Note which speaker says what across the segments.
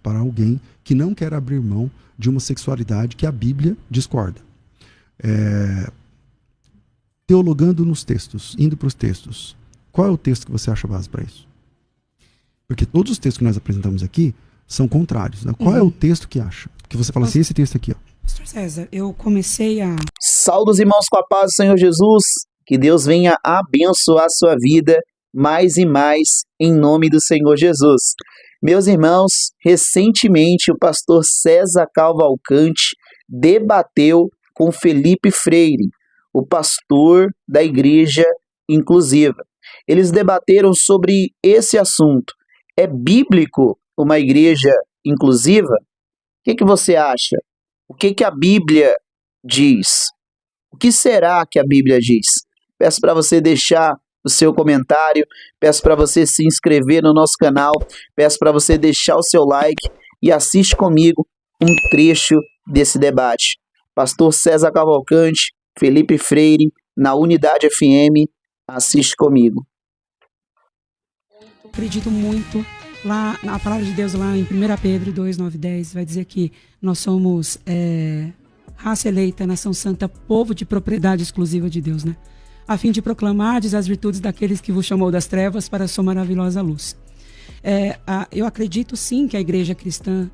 Speaker 1: para alguém que não quer abrir mão de uma sexualidade que a Bíblia discorda. Teologando nos textos, indo para os textos, qual é o texto que você acha base para isso? Porque todos os textos que nós apresentamos aqui são contrários, né? Qual é o texto que acha? Que você fala assim, esse texto aqui, ó.
Speaker 2: Pastor César, eu comecei a...
Speaker 3: Saudos, irmãos, com a paz do Senhor Jesus. Que Deus venha abençoar a sua vida mais e mais, em nome do Senhor Jesus. Meus irmãos, recentemente o pastor César Cavalcante debateu com Felipe Freire, o pastor da Igreja Inclusiva. Eles debateram sobre esse assunto. É bíblico uma igreja inclusiva? O que você acha? O que a Bíblia diz? O que será que a Bíblia diz? Peço para você deixar o seu comentário, peço para você se inscrever no nosso canal, peço para você deixar o seu like e assiste comigo um trecho desse debate. Pastor César Cavalcante, Felipe Freire, na Unidade FM, assiste comigo.
Speaker 2: Acredito muito, lá na palavra de Deus, lá em 1 Pedro 2, 9, 10, vai dizer que nós somos raça eleita, nação santa, povo de propriedade exclusiva de Deus, né? A fim de proclamardes as virtudes daqueles que vos chamou das trevas para a sua maravilhosa luz. Eu acredito sim que a igreja cristã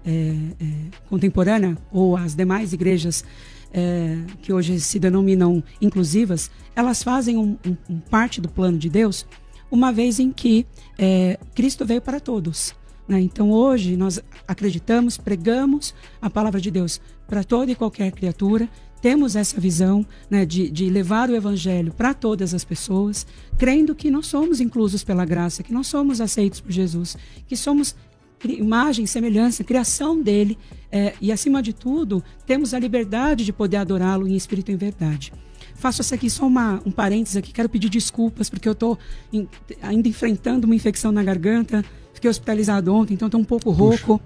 Speaker 2: contemporânea, ou as demais igrejas que hoje se denominam inclusivas, elas fazem parte do plano de Deus, uma vez em que Cristo veio para todos, né? Então hoje nós acreditamos, pregamos a palavra de Deus para toda e qualquer criatura. Temos essa visão, né, de levar o evangelho para todas as pessoas, crendo que nós somos inclusos pela graça, que nós somos aceitos por Jesus, que somos imagem, semelhança, criação dele, e acima de tudo, temos a liberdade de poder adorá-lo em espírito e em verdade. Faço essa aqui só um parênteses aqui, quero pedir desculpas, porque eu estou ainda enfrentando uma infecção na garganta, fiquei hospitalizado ontem, então estou um pouco rouco.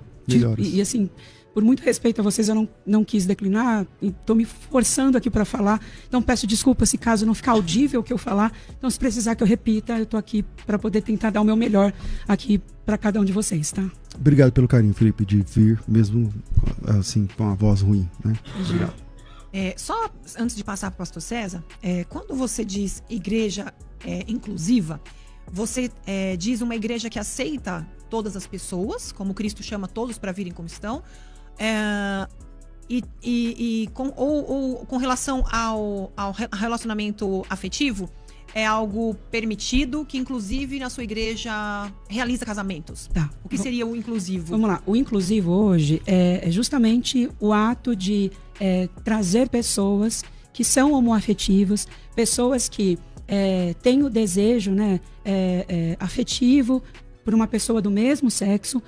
Speaker 2: E assim, por muito respeito a vocês, eu não quis declinar, estou me forçando aqui para falar, então peço desculpas se caso não ficar audível o que eu falar, então se precisar que eu repita, eu estou aqui para poder tentar dar o meu melhor aqui para cada um de vocês, tá?
Speaker 1: Obrigado pelo carinho, Felipe, de vir, mesmo assim, com a voz ruim, né? Obrigado.
Speaker 4: Só antes de passar para o pastor César, quando você diz igreja inclusiva, você diz uma igreja que aceita todas as pessoas, como Cristo chama todos para virem como estão, com relação ao relacionamento afetivo, é algo permitido, que inclusive na sua igreja realiza casamentos.
Speaker 2: Tá.
Speaker 4: O que seria o inclusivo?
Speaker 2: Vamos lá. O inclusivo hoje é justamente o ato de trazer pessoas que são homoafetivas, pessoas que têm o desejo, né, afetivo por uma pessoa do mesmo sexo,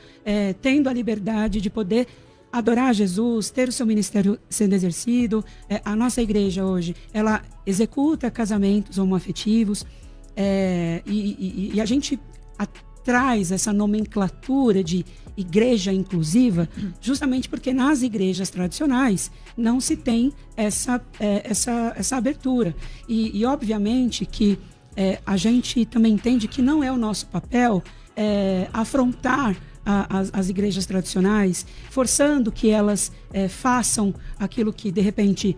Speaker 2: tendo a liberdade de poder adorar Jesus, ter o seu ministério sendo exercido. A nossa igreja hoje, ela executa casamentos homoafetivos, e a gente traz essa nomenclatura de igreja inclusiva justamente porque nas igrejas tradicionais não se tem essa abertura. E obviamente que a gente também entende que não é o nosso papel afrontar as igrejas tradicionais, forçando que elas façam aquilo que, de repente,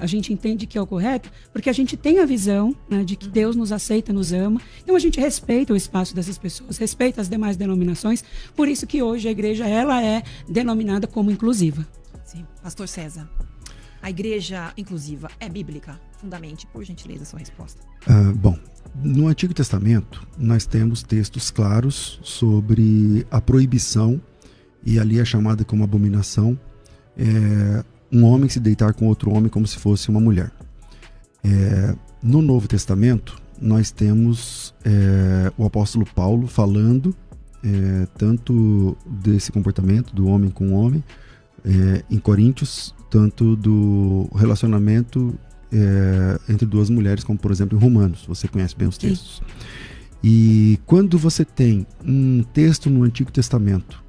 Speaker 2: a gente entende que é o correto, porque a gente tem a visão, né, de que Deus nos aceita, nos ama, então a gente respeita o espaço dessas pessoas, respeita as demais denominações, por isso que hoje a igreja ela é denominada como inclusiva.
Speaker 4: Sim. Pastor César, a igreja inclusiva é bíblica? Fundamente, por gentileza, a sua resposta.
Speaker 1: Bom, no Antigo Testamento, nós temos textos claros sobre a proibição, e ali é chamada como abominação, um homem se deitar com outro homem como se fosse uma mulher. No Novo Testamento, nós temos o apóstolo Paulo falando tanto desse comportamento do homem com o homem, em Coríntios, tanto do relacionamento entre duas mulheres, como por exemplo em Romanos. Você conhece bem os textos. Sim. E quando você tem um texto no Antigo Testamento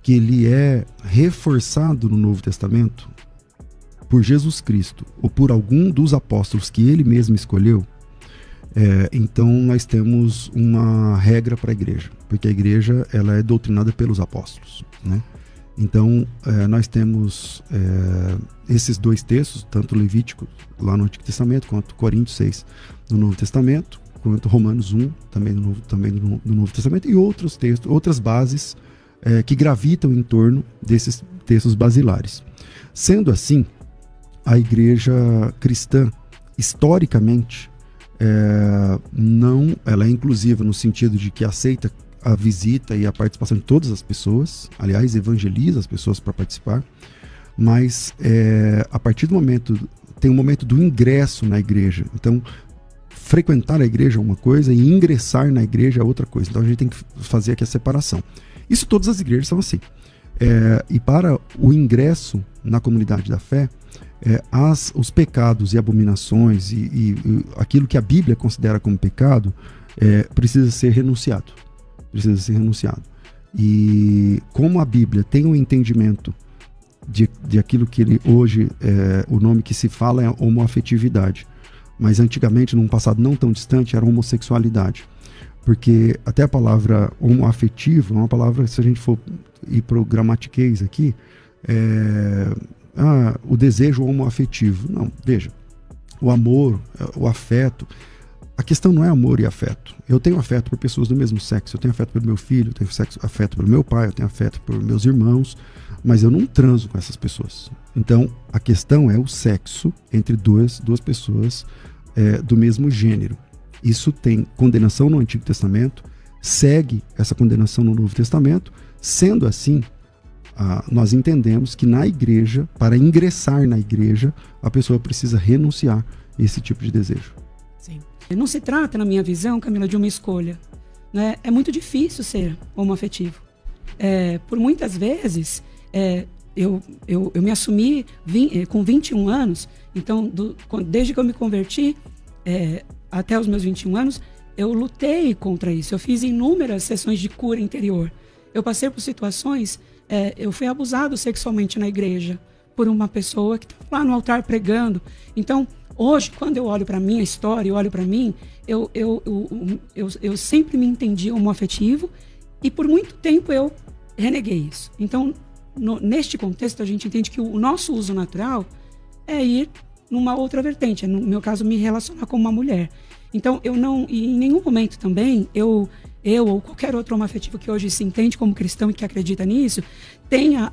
Speaker 1: que ele é reforçado no Novo Testamento por Jesus Cristo ou por algum dos apóstolos que ele mesmo escolheu, então nós temos uma regra para a igreja. porque a igreja ela é doutrinada pelos apóstolos, né? Então, nós temos esses dois textos, tanto Levítico, lá no Antigo Testamento, quanto Coríntios 6, no Novo Testamento, quanto Romanos 1, também no Novo Testamento, e outros textos, outras bases que gravitam em torno desses textos basilares. Sendo assim, a igreja cristã, historicamente, ela é inclusiva no sentido de que aceita a visita e a participação de todas as pessoas, aliás, evangeliza as pessoas para participar, mas a partir do momento, tem um momento do ingresso na igreja. Então, frequentar a igreja é uma coisa e ingressar na igreja é outra coisa. Então a gente tem que fazer aqui a separação. Isso todas as igrejas são assim. E para o ingresso na comunidade da fé, os pecados e abominações e aquilo que a Bíblia considera como pecado precisa ser renunciado. Precisa ser renunciado. E como a Bíblia tem um entendimento de aquilo que hoje o nome que se fala é homoafetividade, mas antigamente, num passado não tão distante, era homossexualidade. Porque até a palavra homoafetivo é uma palavra, se a gente for ir para o gramatiquês aqui, o desejo homoafetivo. Não, veja, o amor, o afeto. A questão não é amor e afeto. Eu tenho afeto por pessoas do mesmo sexo, eu tenho afeto pelo meu filho, eu tenho afeto pelo meu pai, eu tenho afeto por meus irmãos, mas eu não transo com essas pessoas. Então, a questão é o sexo entre duas pessoas do mesmo gênero. Isso tem condenação no Antigo Testamento, segue essa condenação no Novo Testamento. Sendo assim, nós entendemos que na igreja, para ingressar na igreja, a pessoa precisa renunciar a esse tipo de desejo.
Speaker 2: Sim. Não se trata, na minha visão, Camila, de uma escolha, né? É muito difícil ser homoafetivo. Por muitas vezes, eu me assumi com 21 anos, então desde que eu me converti até os meus 21 anos, eu lutei contra isso. Eu fiz inúmeras sessões de cura interior. Eu passei por situações, eu fui abusado sexualmente na igreja por uma pessoa que estava lá no altar pregando. Então, hoje, quando eu olho para a minha história, eu olho para mim, eu sempre me entendi homoafetivo e por muito tempo eu reneguei isso. Então, neste contexto, a gente entende que o nosso uso natural é ir numa outra vertente, no meu caso, me relacionar com uma mulher. Então, e em nenhum momento também, eu ou qualquer outro homoafetivo que hoje se entende como cristão e que acredita nisso, tenha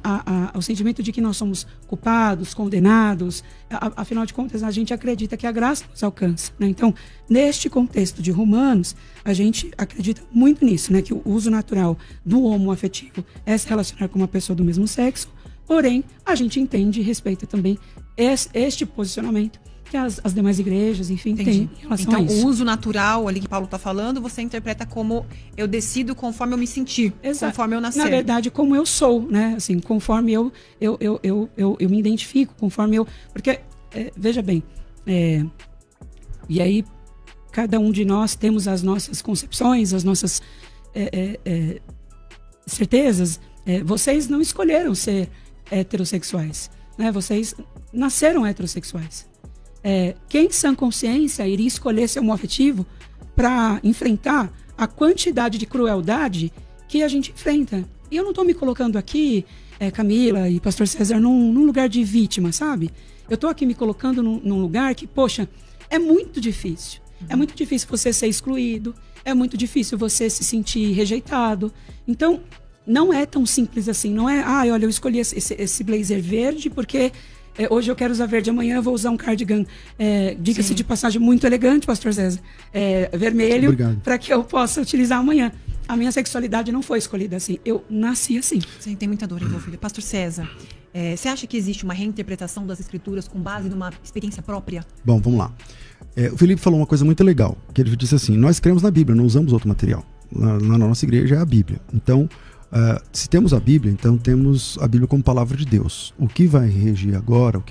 Speaker 2: o sentimento de que nós somos culpados, condenados. Afinal de contas, a gente acredita que a graça nos alcança, né? Então, neste contexto de Romanos, a gente acredita muito nisso, né? Que o uso natural do homoafetivo é se relacionar com uma pessoa do mesmo sexo, porém, a gente entende e respeita também este posicionamento que as demais igrejas, enfim, têm em relação a isso.
Speaker 4: Então, o uso natural ali que Paulo está falando, você interpreta como eu decido conforme eu me sentir, conforme eu nascer.
Speaker 2: Na verdade, como eu sou, né? Assim, conforme eu me identifico, conforme eu... Porque, veja bem, e aí cada um de nós temos as nossas concepções, as nossas certezas. Vocês não escolheram ser heterossexuais, né? Vocês nasceram heterossexuais. Quem, em sã consciência, iria escolher ser homoafetivo para enfrentar a quantidade de crueldade que a gente enfrenta? E eu não estou me colocando aqui, Camila e Pastor César, num lugar de vítima, sabe? Eu estou aqui me colocando num lugar que, poxa, é muito difícil. É muito difícil você ser excluído, é muito difícil você se sentir rejeitado. Então, não é tão simples assim. Não é, olha, eu escolhi esse blazer verde porque... hoje eu quero usar verde, amanhã eu vou usar um cardigan, diga-se de passagem, muito elegante, Pastor Zéza, vermelho, para que eu possa utilizar amanhã. A minha sexualidade não foi escolhida assim, eu nasci assim.
Speaker 4: Sim, tem muita dor envolvida. Pastor César, você acha que existe uma reinterpretação das escrituras com base numa experiência própria?
Speaker 1: Bom, vamos lá. O Felipe falou uma coisa muito legal, que ele disse assim, nós cremos na Bíblia, não usamos outro material. Na nossa igreja é a Bíblia. Então, se temos a Bíblia, então temos a Bíblia como palavra de Deus. O que vai regir agora,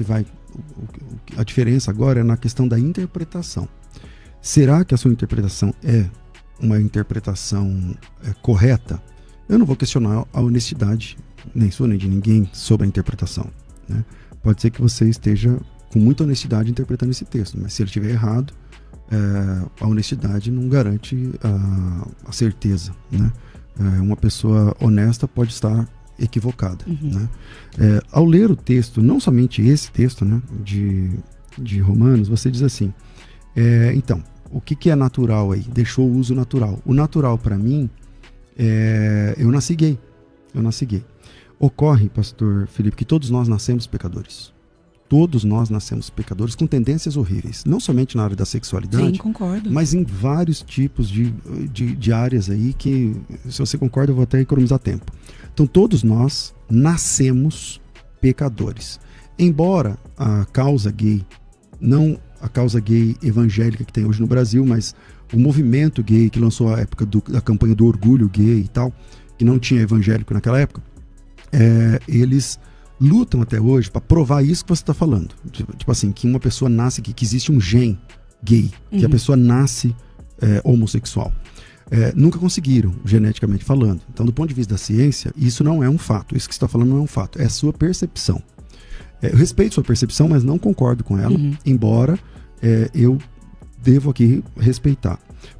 Speaker 1: a diferença agora é na questão da interpretação. Será que a sua interpretação é uma interpretação correta? Eu não vou questionar a honestidade, nem sua nem de ninguém, sobre a interpretação, né? Pode ser que você esteja com muita honestidade interpretando esse texto, mas se ele estiver errado, a honestidade não garante a certeza, né? Uma pessoa honesta pode estar equivocada. Né? Ao ler o texto, não somente esse texto, né, de Romanos, você diz assim, então, o que é natural aí? Deixou o uso natural. O natural para mim, eu nasci gay. Ocorre, pastor Felipe, que todos nós nascemos pecadores. Todos nós nascemos pecadores com tendências horríveis. Não somente na área da sexualidade.
Speaker 2: Sim, concordo.
Speaker 1: Mas em vários tipos de áreas aí que, se você concorda, eu vou até economizar tempo. Então, todos nós nascemos pecadores. Embora a causa gay, não a causa gay evangélica que tem hoje no Brasil, mas o movimento gay que lançou a época da campanha do orgulho gay e tal, que não tinha evangélico naquela época, eles lutam até hoje para provar isso que você está falando. Tipo assim, que uma pessoa nasce, que existe um gene gay, que a pessoa nasce homossexual. Nunca conseguiram, geneticamente falando. Então, do ponto de vista da ciência, isso não é um fato. Isso que você está falando não é um fato, é a sua percepção. Eu respeito sua percepção, mas não concordo com ela, embora eu devo aqui respeitar.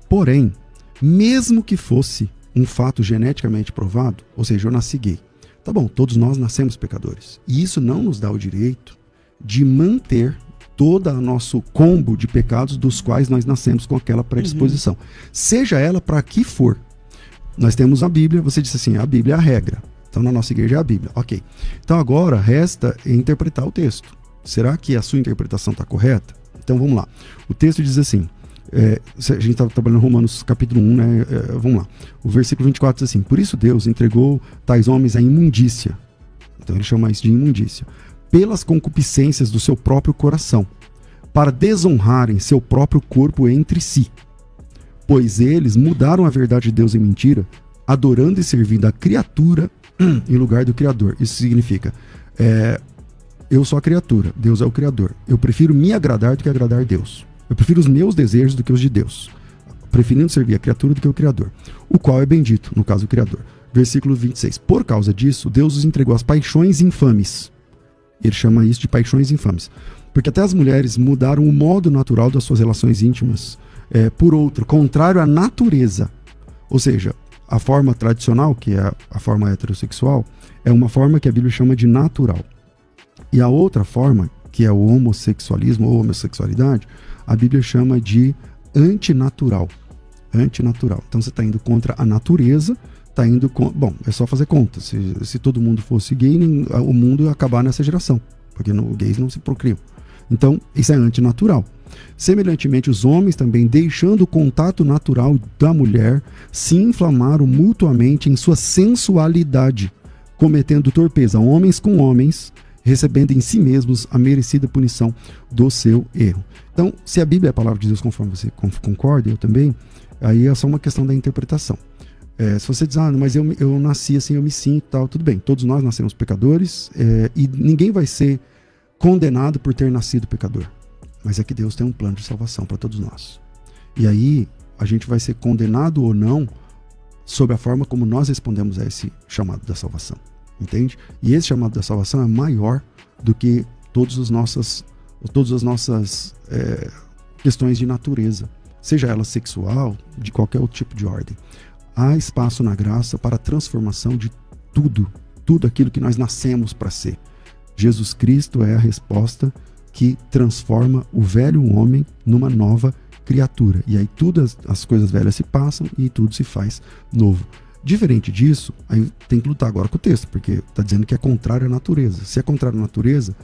Speaker 1: Porém, mesmo que fosse um fato geneticamente provado, ou seja, eu nasci gay, tá bom, todos nós nascemos pecadores. E isso não nos dá o direito de manter todo o nosso combo de pecados dos quais nós nascemos com aquela predisposição. Seja ela para que for. Nós temos a Bíblia, você disse assim, a Bíblia é a regra. Então na nossa igreja é a Bíblia. Ok. Então agora resta interpretar o texto. Será que a sua interpretação está correta? Então vamos lá. O texto diz assim, a gente está trabalhando em Romanos capítulo 1, né? Vamos lá. O versículo 24 diz assim, por isso Deus entregou tais homens à imundícia. Então ele chama isso de imundícia. Pelas concupiscências do seu próprio coração, para desonrarem seu próprio corpo entre si. Pois eles mudaram a verdade de Deus em mentira, adorando e servindo a criatura em lugar do Criador. Isso significa, eu sou a criatura, Deus é o Criador. Eu prefiro me agradar do que agradar a Deus. Eu prefiro os meus desejos do que os de Deus, preferindo servir a criatura do que o Criador, o qual é bendito, no caso o Criador. Versículo 26. Por causa disso, Deus os entregou às paixões infames. Ele chama isso de paixões infames. Porque até as mulheres mudaram o modo natural das suas relações íntimas por outro, contrário à natureza. Ou seja, a forma tradicional, que é a forma heterossexual, é uma forma que a Bíblia chama de natural. E a outra forma, que é o homossexualismo ou homossexualidade, a Bíblia chama de antinatural. Antinatural. Então você está indo contra a natureza, está indo contra... Bom, é só fazer conta. Se todo mundo fosse gay, o mundo ia acabar nessa geração, porque gays não se procriam. Então, isso é antinatural. Semelhantemente, os homens também, deixando o contato natural da mulher, se inflamaram mutuamente em sua sensualidade, cometendo torpeza homens com homens, recebendo em si mesmos a merecida punição do seu erro. Então, se a Bíblia é a palavra de Deus, conforme você concorda, eu também, aí é só uma questão da interpretação. Se você diz, mas eu nasci assim, eu me sinto, tal, tudo bem, todos nós nascemos pecadores, e ninguém vai ser condenado por ter nascido pecador. Mas é que Deus tem um plano de salvação para todos nós. E aí, a gente vai ser condenado ou não sob a forma como nós respondemos a esse chamado da salvação. Entende? E esse chamado da salvação é maior do que todas as nossas questões de natureza, seja ela sexual, de qualquer outro tipo de ordem. Há espaço na graça para a transformação de tudo aquilo que nós nascemos para ser. Jesus Cristo é a resposta que transforma o velho homem numa nova criatura. E aí todas as coisas velhas se passam e tudo se faz novo. Diferente disso, aí tem que lutar agora com o texto, porque está dizendo que é contrário à natureza. Se é contrário à natureza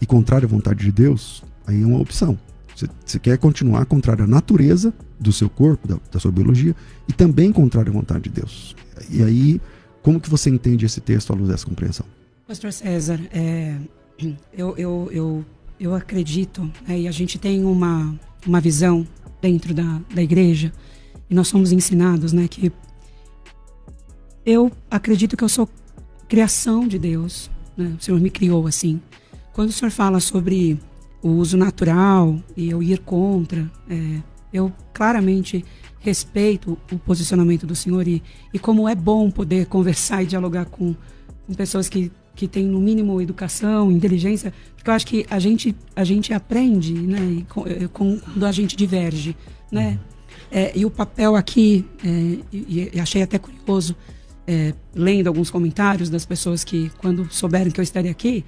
Speaker 1: e contrário à vontade de Deus, aí é uma opção. Você quer continuar contrário à natureza do seu corpo, da sua biologia, e também contrário à vontade de Deus. E aí, como que você entende esse texto à luz dessa compreensão?
Speaker 2: Pastor César, eu acredito, e a gente tem uma visão dentro da igreja, e nós somos ensinados, que eu acredito que eu sou criação de Deus, o Senhor me criou assim. Quando o Senhor fala sobre o uso natural e eu ir contra, eu claramente respeito o posicionamento do Senhor e como é bom poder conversar e dialogar com pessoas que têm no mínimo educação, inteligência, porque eu acho que a gente aprende, quando a gente diverge, E o papel aqui, e achei até curioso, lendo alguns comentários das pessoas que, quando souberam que eu estaria aqui,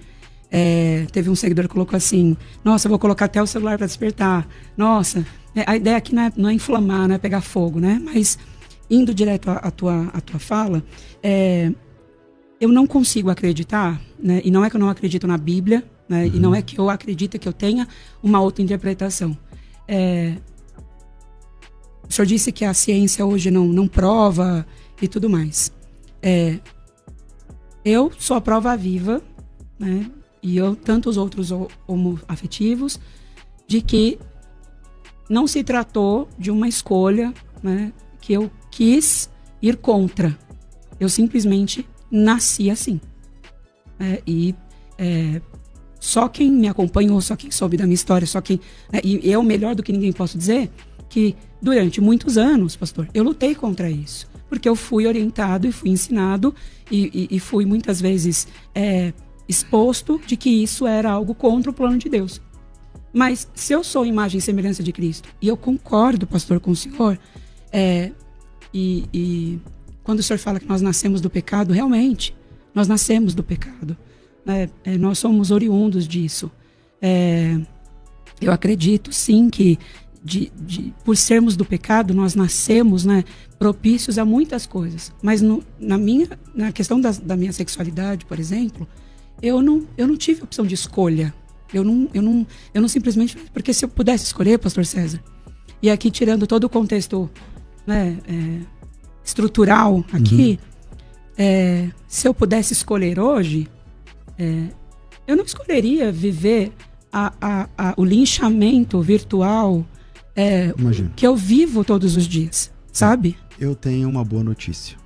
Speaker 2: teve um seguidor que colocou assim: nossa, eu vou colocar até o celular para despertar. Nossa, a ideia aqui não é inflamar, não é pegar fogo, né? Mas, indo direto à tua fala, eu não consigo acreditar, né? E não é que eu não acredito na Bíblia, né? E não é que eu acredito que eu tenha uma outra interpretação. O senhor disse que a ciência hoje não prova e tudo mais. Eu sou a prova viva, né? E tantos outros homoafetivos, de que não se tratou de uma escolha, né, que eu quis ir contra. Eu simplesmente nasci assim. Só quem me acompanhou, só quem soube da minha história, e eu, melhor do que ninguém, posso dizer que durante muitos anos, pastor, eu lutei contra isso. Porque eu fui orientado e fui ensinado e fui muitas vezes exposto de que isso era algo contra o plano de Deus. Mas se eu sou imagem e semelhança de Cristo, e eu concordo, pastor, com o senhor, e quando o senhor fala que nós nascemos do pecado, realmente, nós nascemos do pecado. Nós somos oriundos disso. Eu acredito, sim, que por sermos do pecado, nós nascemos, né, propícios a muitas coisas. Mas na questão da minha sexualidade, por exemplo, eu não tive opção de escolha. Eu não simplesmente... Porque se eu pudesse escolher, pastor César, e aqui tirando todo o contexto, né, estrutural aqui, se eu pudesse escolher hoje, eu não escolheria viver o linchamento virtual que eu vivo todos os dias, sabe?
Speaker 1: Eu tenho uma boa notícia.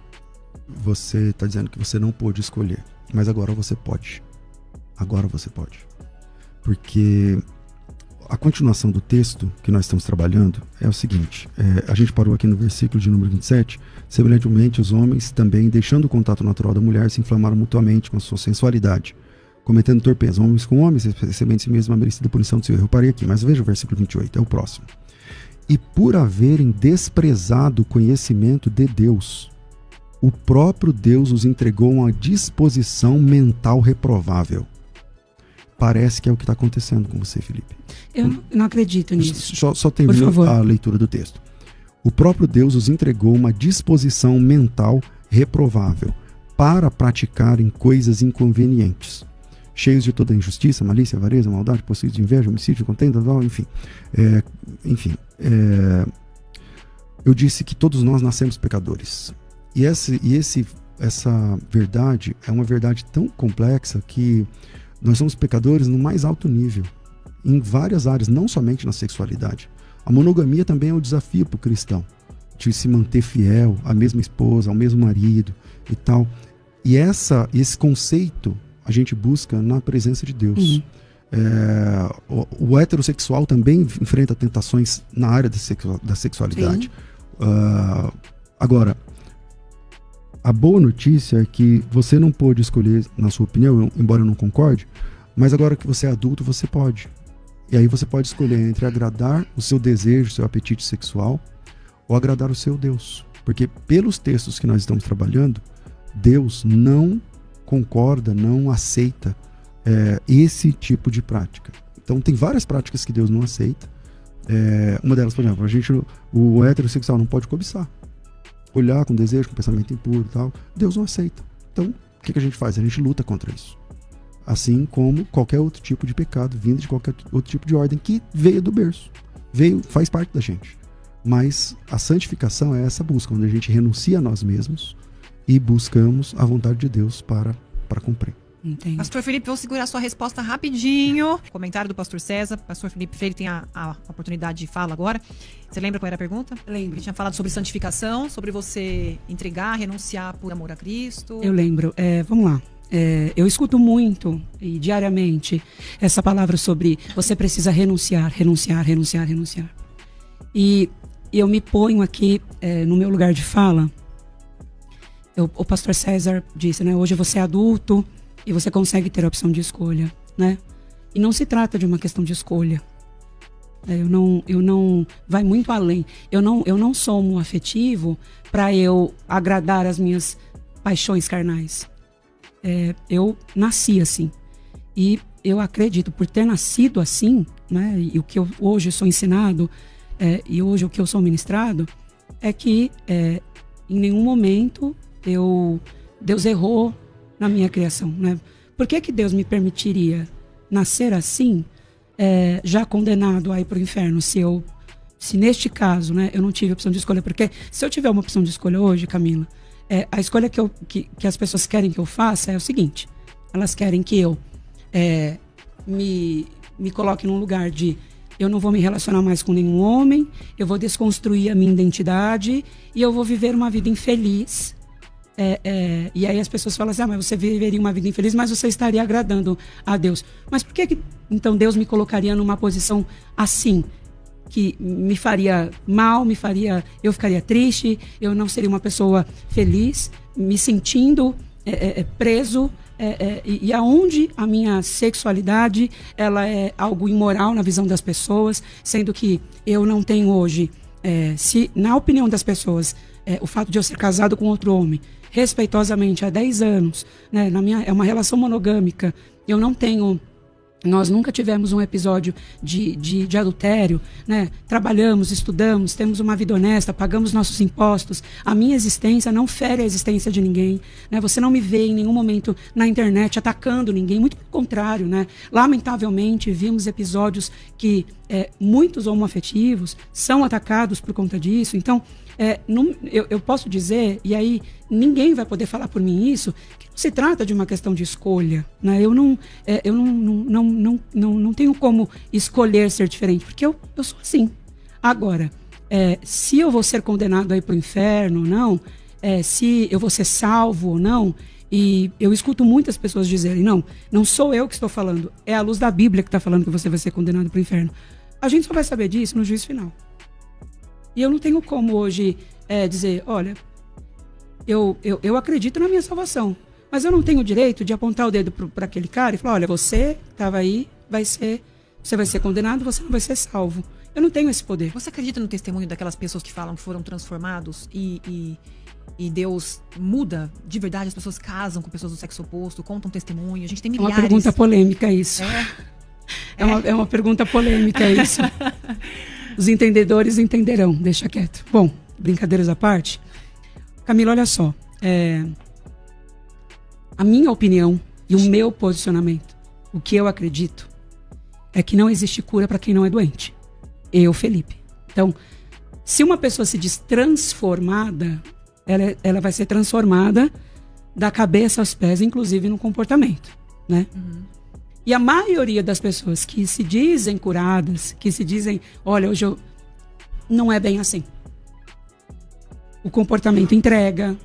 Speaker 1: Você está dizendo que você não pôde escolher, mas agora você pode. Agora você pode. Porque a continuação do texto que nós estamos trabalhando é o seguinte: a gente parou aqui no versículo de número 27. Semelhantemente, os homens também, deixando o contato natural da mulher, se inflamaram mutuamente com a sua sensualidade, cometendo torpeza, homens com homens, recebendo de si mesmo a merecida punição do seu erro. Eu parei aqui, mas veja o versículo 28, é o próximo. E por haverem desprezado o conhecimento de Deus, o próprio Deus os entregou a uma disposição mental reprovável. Parece que é o que está acontecendo com você, Felipe.
Speaker 2: Eu não acredito nisso.
Speaker 1: Só termino a leitura do texto. O próprio Deus os entregou uma disposição mental reprovável para praticarem coisas inconvenientes, cheios de toda injustiça, malícia, avareza, maldade, possuídos de inveja, homicídio, contenda, enfim. Eu disse que todos nós nascemos pecadores. E essa verdade é uma verdade tão complexa que nós somos pecadores no mais alto nível, em várias áreas, não somente na sexualidade. A monogamia também é um desafio para o cristão, de se manter fiel à mesma esposa, ao mesmo marido e tal. E esse conceito a gente busca na presença de Deus. O heterossexual também enfrenta tentações na área da sexualidade. Agora, a boa notícia é que você não pôde escolher, na sua opinião, embora eu não concorde, mas agora que você é adulto, você pode. E aí você pode escolher entre agradar o seu desejo, o seu apetite sexual, ou agradar o seu Deus. Porque pelos textos que nós estamos trabalhando, Deus não concorda, não aceita esse tipo de prática. Então tem várias práticas que Deus não aceita. Uma delas, por exemplo, o heterossexual não pode cobiçar, olhar com desejo, com pensamento impuro e tal. Deus não aceita. Então o que a gente faz? A gente luta contra isso. Assim como qualquer outro tipo de pecado vindo de qualquer outro tipo de ordem que veio do berço. Faz parte da gente. Mas a santificação é essa busca, onde a gente renuncia a nós mesmos e buscamos a vontade de Deus para cumprir.
Speaker 2: Entendi.
Speaker 4: Pastor Felipe, vou segurar a sua resposta rapidinho. Comentário do pastor César. Pastor Felipe Freire tem a oportunidade de fala agora. Você lembra qual era a pergunta?
Speaker 2: Lembro.
Speaker 4: Ele tinha falado sobre santificação, sobre você entregar, renunciar por amor a Cristo.
Speaker 2: Eu lembro. Vamos lá. Eu escuto muito e diariamente essa palavra sobre você precisa renunciar, renunciar, renunciar, renunciar. E eu me ponho aqui no meu lugar de fala. O pastor César disse, né? Hoje você é adulto e você consegue ter a opção de escolha, né? E não se trata de uma questão de escolha. Eu não vai muito além. Eu não sou um afetivo para eu agradar as minhas paixões carnais. Eu nasci assim. E eu acredito, por ter nascido assim, né, e o que eu hoje sou ensinado, e hoje o que eu sou ministrado, é que em nenhum momento Deus errou na minha criação, né? Por que Deus me permitiria nascer assim, já condenado a ir para o inferno, se neste caso, né, eu não tive opção de escolha? Porque se eu tiver uma opção de escolha hoje, Camila, a escolha que as pessoas querem que eu faça é o seguinte: elas querem que eu me coloque num lugar de eu não vou me relacionar mais com nenhum homem, eu vou desconstruir a minha identidade e eu vou viver uma vida infeliz. E aí as pessoas falam assim: mas você viveria uma vida infeliz, mas você estaria agradando a Deus. Mas por que então Deus me colocaria numa posição assim, que me faria mal, eu ficaria triste, eu não seria uma pessoa feliz, me sentindo preso, e aonde a minha sexualidade ela é algo imoral na visão das pessoas, sendo que eu não tenho hoje, se na opinião das pessoas, o fato de eu ser casado com outro homem respeitosamente há 10 anos, né, é uma relação monogâmica, nós nunca tivemos um episódio de adultério, né? Trabalhamos, estudamos, temos uma vida honesta, pagamos nossos impostos. A minha existência não fere a existência de ninguém, né? Você não me vê em nenhum momento na internet atacando ninguém, muito pelo contrário, né? Lamentavelmente, vimos episódios que muitos homoafetivos são atacados por conta disso. Então, eu posso dizer, e aí ninguém vai poder falar por mim isso, que não se trata de uma questão de escolha, né? Eu não tenho como escolher ser diferente, porque eu sou assim. Agora, se eu vou ser condenado a ir para o inferno ou não, se eu vou ser salvo ou não, e eu escuto muitas pessoas dizerem: não sou eu que estou falando, é a luz da Bíblia que está falando que você vai ser condenado para o inferno. A gente só vai saber disso no juízo final. E eu não tenho como hoje dizer: olha, eu acredito na minha salvação, mas eu não tenho o direito de apontar o dedo para aquele cara e falar: olha, você estava aí, você vai ser condenado, você não vai ser salvo. Eu não tenho esse poder.
Speaker 4: Você acredita no testemunho daquelas pessoas que falam que foram transformados e Deus muda de verdade? As pessoas casam com pessoas do sexo oposto, contam testemunho. A gente tem milhares.
Speaker 2: É uma pergunta polêmica isso. É uma pergunta polêmica isso. Os entendedores entenderão, deixa quieto. Bom, brincadeiras à parte. Camila, olha só. A minha opinião e o meu posicionamento, o que eu acredito, é que não existe cura para quem não é doente. Eu, Felipe. Então, se uma pessoa se diz transformada, ela vai ser transformada da cabeça aos pés, inclusive no comportamento, né? Uhum. E a maioria das pessoas que se dizem curadas, que se dizem: olha, hoje não é bem assim. O comportamento entrega,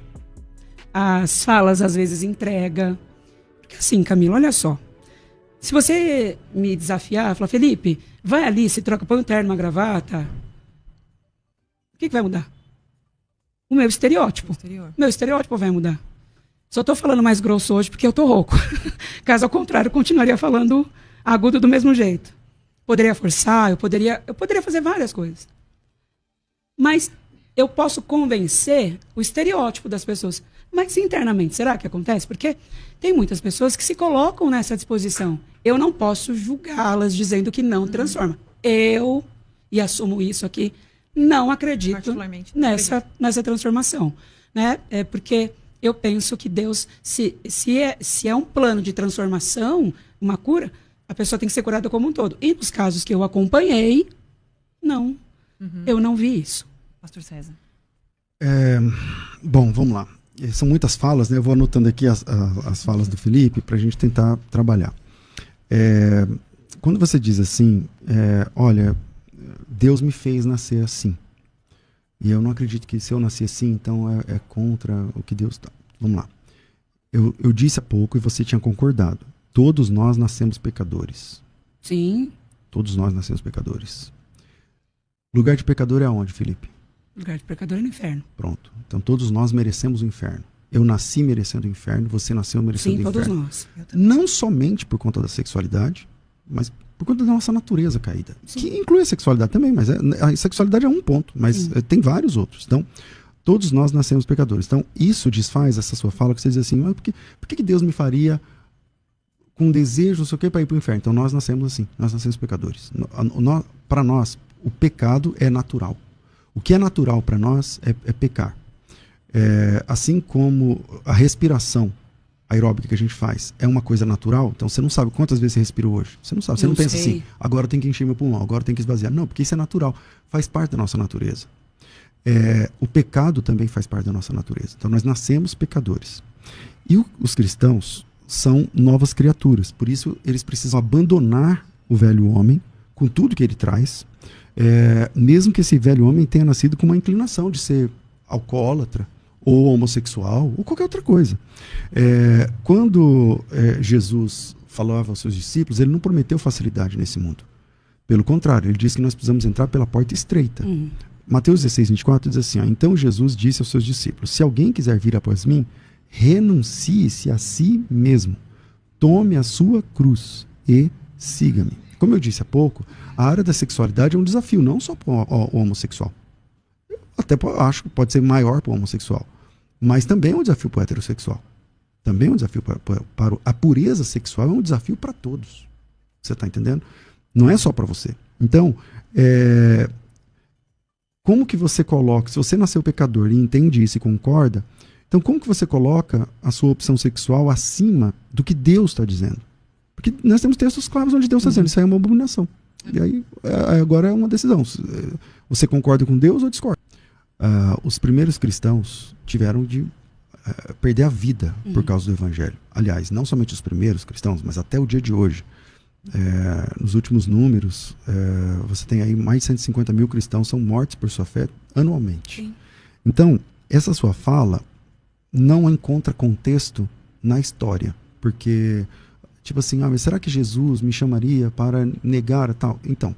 Speaker 2: as falas às vezes entrega. Porque assim, Camila, olha só. Se você me desafiar, falar: Felipe, vai ali, se troca, põe um terno, uma gravata, o que vai mudar? O meu estereótipo. Meu estereótipo vai mudar. Só estou falando mais grosso hoje porque eu estou rouco. Caso ao contrário, eu continuaria falando agudo do mesmo jeito. Poderia forçar, eu poderia fazer várias coisas. Mas eu posso convencer o estereótipo das pessoas. Mas internamente, será que acontece? Porque tem muitas pessoas que se colocam nessa disposição. Eu não posso julgá-las dizendo que não transforma. Eu, e assumo isso aqui, não acredito nessa transformação, né? Porque eu penso que Deus, se é um plano de transformação, uma cura, a pessoa tem que ser curada como um todo. E nos casos que eu acompanhei, não. Uhum. Eu não vi isso.
Speaker 4: Pastor César.
Speaker 1: Bom, vamos lá. São muitas falas, né? Eu vou anotando aqui as falas do Felipe para a gente tentar trabalhar. Quando você diz assim, olha, Deus me fez nascer assim. E eu não acredito que se eu nasci assim, então é contra o que Deus dá. Vamos lá. Eu disse há pouco e você tinha concordado. Todos nós nascemos pecadores.
Speaker 2: Sim.
Speaker 1: Todos nós nascemos pecadores. Lugar de pecador é aonde, Felipe?
Speaker 2: Lugar de pecador é no inferno.
Speaker 1: Pronto. Então todos nós merecemos o inferno. Eu nasci merecendo o inferno, você nasceu merecendo o inferno.
Speaker 2: Sim, todos nós.
Speaker 1: Não somente por conta da sexualidade, mas por conta da nossa natureza caída. Sim. Que inclui a sexualidade também, mas a sexualidade é um ponto, mas tem vários outros. Então, Todos nós nascemos pecadores. Então, isso desfaz essa sua fala que você diz assim, mas por que Deus me faria com desejo, não sei o que, para ir para o inferno? Então, nós nascemos assim, nós nascemos pecadores. Para nós, o pecado é natural. O que é natural para nós é pecar. Assim como a respiração aeróbica que a gente faz é uma coisa natural, então você não sabe quantas vezes você respirou hoje. Você não sabe, você não pensa assim, agora eu tenho que encher meu pulmão, agora eu tenho que esvaziar. Não, porque isso é natural, faz parte da nossa natureza. O pecado também faz parte da nossa natureza. Então nós nascemos pecadores. E os cristãos são novas criaturas. Por isso eles precisam abandonar o velho homem com tudo que ele traz, mesmo que esse velho homem tenha nascido com uma inclinação de ser alcoólatra ou homossexual ou qualquer outra coisa. Quando Jesus falava aos seus discípulos, ele não prometeu facilidade nesse mundo. Pelo contrário, ele disse que nós precisamos entrar pela porta estreita. Mateus 16, 24 diz assim, então Jesus disse aos seus discípulos, se alguém quiser vir após mim, renuncie-se a si mesmo, tome a sua cruz e siga-me. Como eu disse há pouco, a área da sexualidade é um desafio, não só para o homossexual. Até acho que pode ser maior para o homossexual, mas também é um desafio para o heterossexual. Também é um desafio para a pureza sexual, é um desafio para todos. Você está entendendo? Não é só para você. Então, como que você coloca, se você nasceu pecador e entende isso e concorda, então como que você coloca a sua opção sexual acima do que Deus está dizendo? Porque nós temos textos claros onde Deus está dizendo, isso aí é uma abominação. E aí, agora é uma decisão. Você concorda com Deus ou discorda? Os primeiros cristãos tiveram de perder a vida por causa do evangelho. Aliás, não somente os primeiros cristãos, mas até o dia de hoje. Nos últimos números, você tem aí mais de 150 mil cristãos são mortos por sua fé anualmente. Sim. Então, essa sua fala não encontra contexto na história, porque, tipo assim, mas será que Jesus me chamaria para negar tal? Então,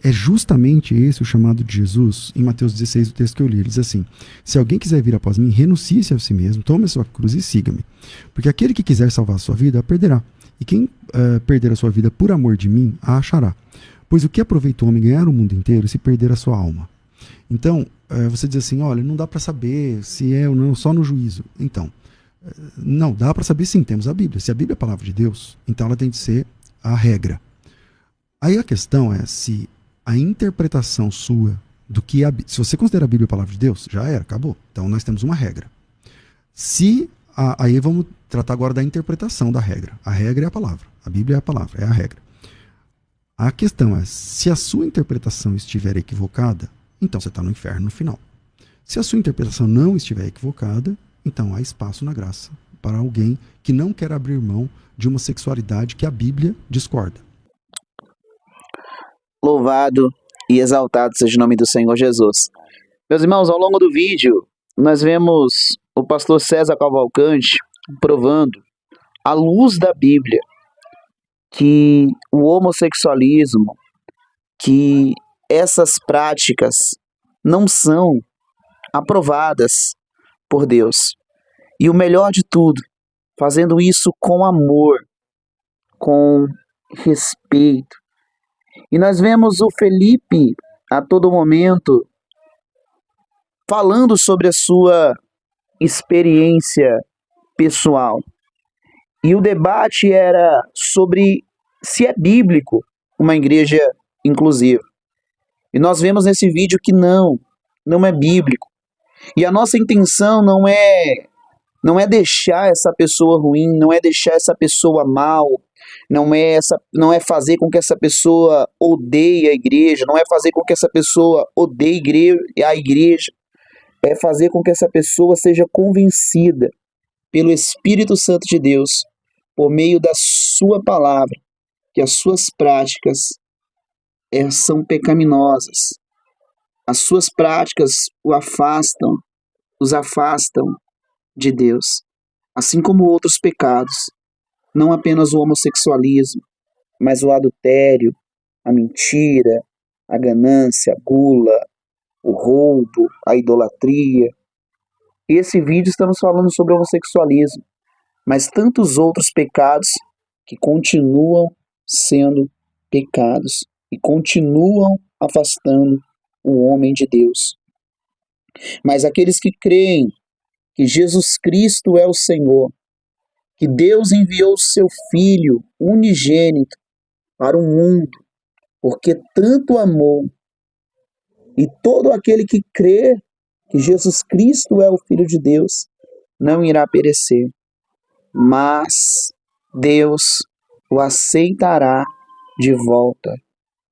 Speaker 1: é justamente esse o chamado de Jesus em Mateus 16, o texto que eu li. Ele diz assim, se alguém quiser vir após mim, renuncie-se a si mesmo, tome a sua cruz e siga-me. Porque aquele que quiser salvar a sua vida, a perderá. E quem perder a sua vida por amor de mim, a achará. Pois o que aproveita o homem ganhar o mundo inteiro se perder a sua alma? Então, você diz assim, olha, não dá para saber se é ou não, só no juízo. Então, não, dá para saber sim, temos a Bíblia. Se a Bíblia é a palavra de Deus, então ela tem de ser a regra. Aí a questão é se a interpretação sua do que se você considera a Bíblia a palavra de Deus, já era, acabou. Então nós temos uma regra. Aí vamos tratar agora da interpretação da regra. A regra é a palavra. A Bíblia é a palavra, é a regra. A questão é, se a sua interpretação estiver equivocada, então você está no inferno no final. Se a sua interpretação não estiver equivocada, então há espaço na graça para alguém que não quer abrir mão de uma sexualidade que a Bíblia discorda.
Speaker 3: Louvado e exaltado seja o nome do Senhor Jesus. Meus irmãos, ao longo do vídeo, nós vemos o pastor César Cavalcante provando, à luz da Bíblia, que o homossexualismo, que essas práticas não são aprovadas por Deus. E o melhor de tudo, fazendo isso com amor, com respeito. E nós vemos o Felipe, a todo momento, falando sobre a sua experiência pessoal. E o debate era sobre se é bíblico uma igreja inclusiva. E nós vemos nesse vídeo que não é bíblico. E a nossa intenção não é deixar essa pessoa ruim, não é deixar essa pessoa mal, não é fazer com que essa pessoa odeie a igreja, não é fazer com que essa pessoa odeie a igreja, é fazer com que essa pessoa seja convencida pelo Espírito Santo de Deus, por meio da sua palavra, que as suas práticas são pecaminosas. As suas práticas os afastam de Deus, assim como outros pecados, não apenas o homossexualismo, mas o adultério, a mentira, a ganância, a gula, o roubo, a idolatria. Esse vídeo estamos falando sobre o homossexualismo, mas tantos outros pecados que continuam sendo pecados e continuam afastando o homem de Deus. Mas aqueles que creem que Jesus Cristo é o Senhor, que Deus enviou o seu Filho unigênito para o mundo, porque tanto amou, e todo aquele que crê que Jesus Cristo é o Filho de Deus, não irá perecer, mas Deus o aceitará de volta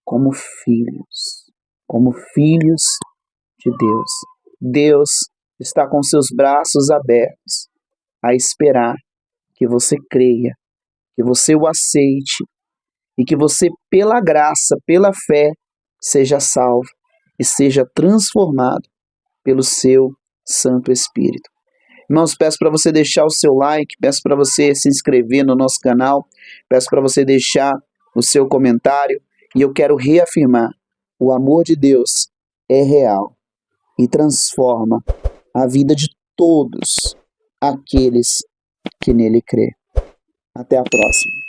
Speaker 3: como filhos de Deus. Deus está com seus braços abertos a esperar que você creia, que você o aceite e que você, pela graça, pela fé, seja salvo e seja transformado pelo seu Santo Espírito. Irmãos, peço para você deixar o seu like, peço para você se inscrever no nosso canal, peço para você deixar o seu comentário, e eu quero reafirmar: o amor de Deus é real e transforma a vida de todos aqueles que nele crê. Até a próxima.